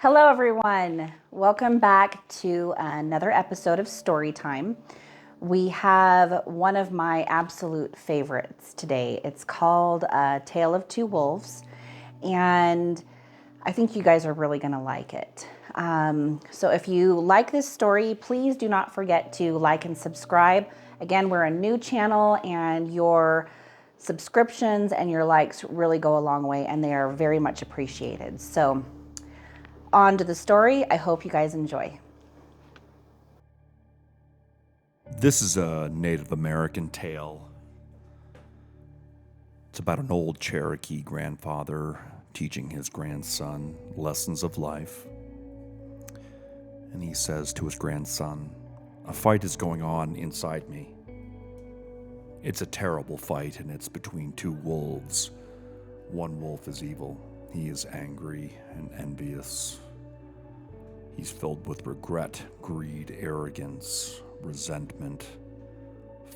Hello, everyone. Welcome back to another episode of Storytime. We have one of my absolute favorites today. It's called A Tale of Two Wolves, and I think you guys are really going to like it. So if you like this story, please do not forget to like and subscribe. Again, we're a new channel, and your subscriptions and your likes really go a long way, and they are very much appreciated. So on to the story. I hope you guys enjoy. This is a Native American tale. It's about an old Cherokee grandfather teaching his grandson lessons of life. And he says to his grandson, "A fight is going on inside me. It's a terrible fight, and it's between two wolves. One wolf is evil. He is angry and envious. He's filled with regret, greed, arrogance, resentment,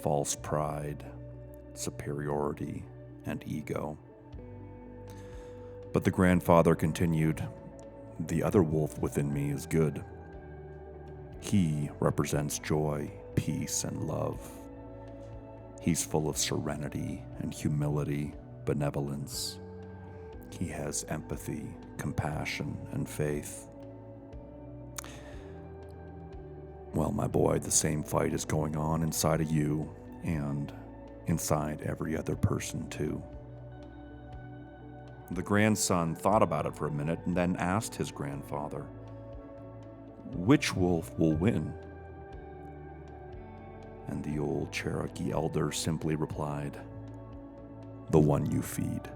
false pride, superiority, and ego." But the grandfather continued, "The other wolf within me is good. He represents joy, peace, and love. He's full of serenity and humility, benevolence. He has empathy, compassion, and faith." Well, my boy, the same fight is going on inside of you and inside every other person too. The grandson thought about it for a minute and then asked his grandfather, "Which wolf will win?" And the old Cherokee elder simply replied, "The one you feed."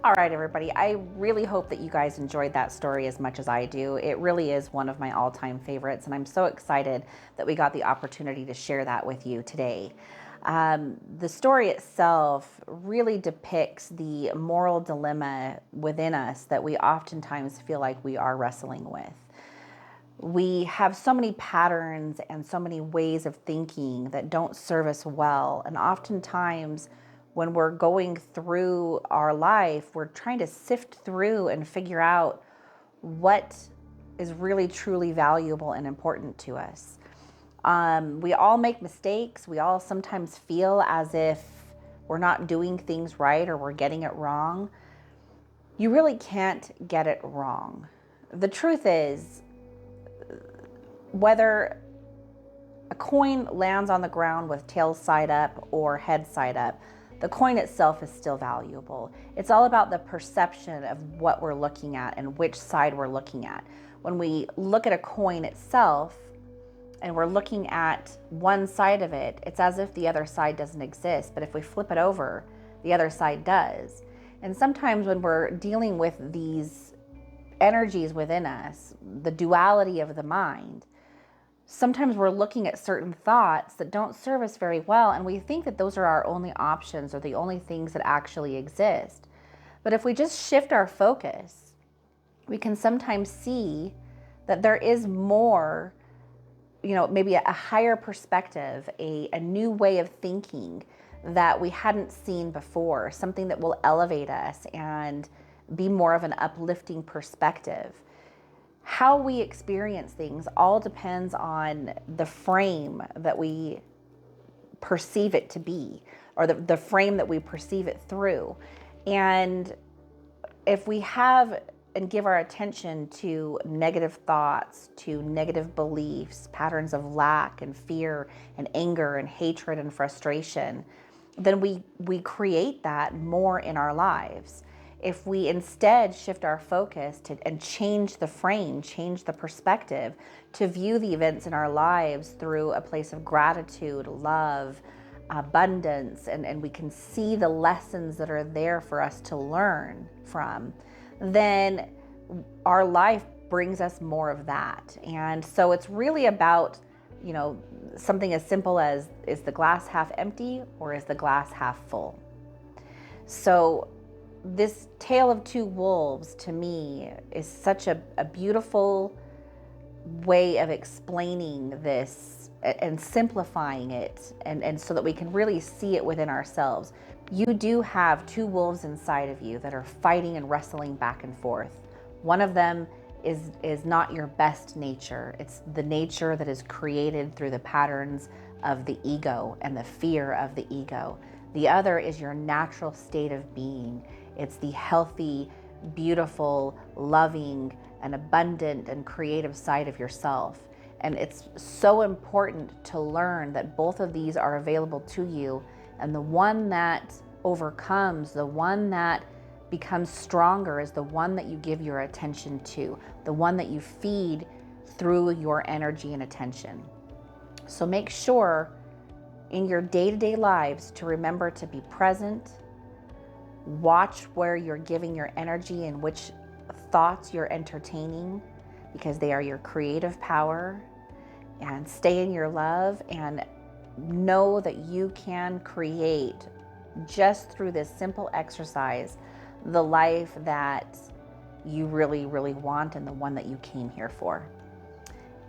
All right, everybody. I really hope that you guys enjoyed that story as much as I do. It really is one of my all-time favorites, and I'm so excited that we got the opportunity to share that with you today. The story itself really depicts the moral dilemma within us that we oftentimes feel like we are wrestling with. We have so many patterns and so many ways of thinking that don't serve us well, and oftentimes when we're going through our life, we're trying to sift through and figure out what is really truly valuable and important to us. We all make mistakes. We all sometimes feel as if we're not doing things right or we're getting it wrong. You really can't get it wrong. The truth is, whether a coin lands on the ground with tails side up or head side up, the coin itself is still valuable. It's all about the perception of what we're looking at and which side we're looking at. When we look at a coin itself and we're looking at one side of it, it's as if the other side doesn't exist. But if we flip it over, the other side does. And sometimes when we're dealing with these energies within us, the duality of the mind, sometimes we're looking at certain thoughts that don't serve us very well, and we think that those are our only options or the only things that actually exist. But if we just shift our focus, we can sometimes see that there is more, maybe a higher perspective, a new way of thinking that we hadn't seen before, something that will elevate us and be more of an uplifting perspective. How we experience things all depends on the frame that we perceive it to be, or the frame that we perceive it through. And if we have and give our attention to negative thoughts, to negative beliefs, patterns of lack and fear and anger and hatred and frustration, then we create that more in our lives. If we instead shift our focus and change the frame, change the perspective, to view the events in our lives through a place of gratitude, love, abundance, and we can see the lessons that are there for us to learn from, then our life brings us more of that. And so it's really about, something as simple as, is the glass half empty or is the glass half full? So this tale of two wolves, to me, is such a beautiful way of explaining this and simplifying it, and so that we can really see it within ourselves. You do have two wolves inside of you that are fighting and wrestling back and forth. One of them is not your best nature. It's the nature that is created through the patterns of the ego and the fear of the ego. The other is your natural state of being. It's the healthy, beautiful, loving, and abundant and creative side of yourself. And it's so important to learn that both of these are available to you. And the one that overcomes, the one that becomes stronger, is the one that you give your attention to, the one that you feed through your energy and attention. So make sure in your day-to-day lives to remember to be present, watch where you're giving your energy and which thoughts you're entertaining, because they are your creative power, and stay in your love and know that you can create, just through this simple exercise, the life that you really, really want and the one that you came here for.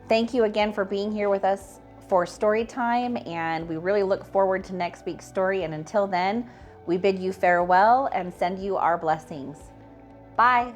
Thank you again for being here with us for story time, and we really look forward to next week's story. And until then, we bid you farewell and send you our blessings. Bye.